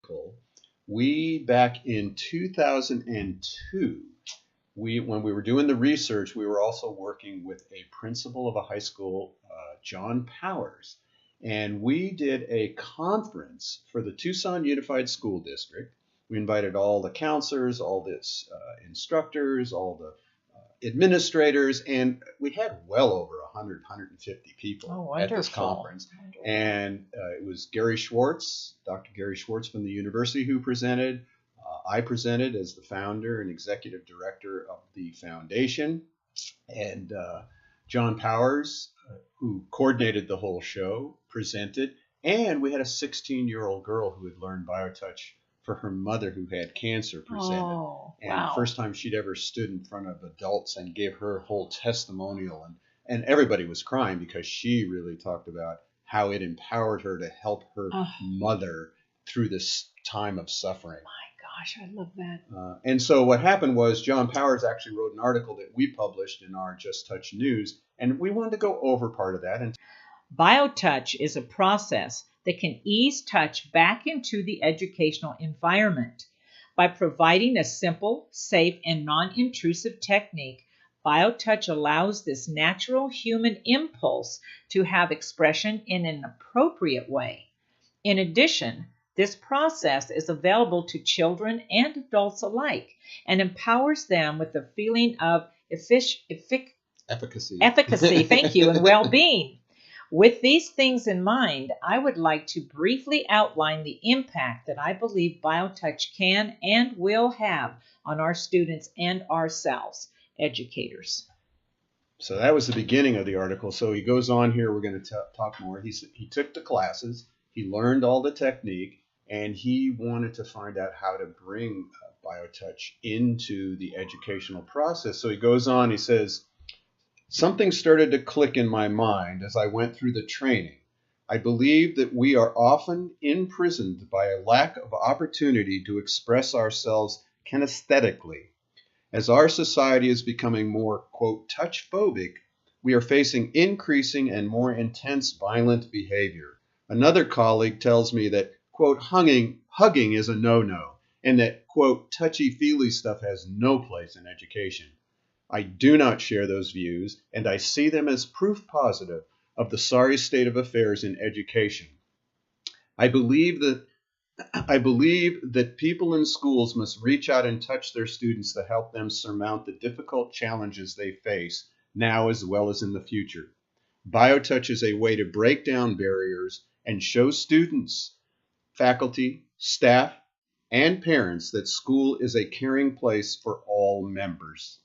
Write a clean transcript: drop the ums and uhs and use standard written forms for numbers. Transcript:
article. We, back in 2002, when we were doing the research, we were also working with a principal of a high school, John Powers. And we did a conference for the Tucson Unified School District. We invited all the counselors, all the instructors, all the administrators, and we had well over 100, 150 people at this conference. Wonderful. And it was Gary Schwartz, Dr. Gary Schwartz from the university who presented. I presented as the founder and executive director of the foundation. And John Powers, who coordinated the whole show, presented. And we had a 16-year-old girl who had learned BioTouch for her mother who had cancer presented. Oh, and wow. First time she'd ever stood in front of adults and gave her whole testimonial. And everybody was crying because she really talked about how it empowered her to help her mother through this time of suffering. Gosh, I love that. And so what happened was John Powers actually wrote an article that we published in our Just Touch News, and we wanted to go over part of that. BioTouch is a process that can ease touch back into the educational environment. By providing a simple, safe, and non-intrusive technique, BioTouch allows this natural human impulse to have expression in an appropriate way. In addition, this process is available to children and adults alike and empowers them with a feeling of efficacy, thank you, and well-being. With these things in mind, I would like to briefly outline the impact that I believe BioTouch can and will have on our students and ourselves, educators. So that was the beginning of the article. So he goes on here. We're going to talk more. He took the classes. He learned all the technique. And he wanted to find out how to bring BioTouch into the educational process. So he goes on, he says, something started to click in my mind as I went through the training. I believe that we are often imprisoned by a lack of opportunity to express ourselves kinesthetically. As our society is becoming more, quote, touch-phobic, we are facing increasing and more intense violent behavior. Another colleague tells me that, quote, hugging is a no-no, and that, quote, touchy-feely stuff has no place in education. I do not share those views, and I see them as proof positive of the sorry state of affairs in education. I believe that people in schools must reach out and touch their students to help them surmount the difficult challenges they face now as well as in the future. BioTouch is a way to break down barriers and show students, faculty, staff, and parents that school is a caring place for all members.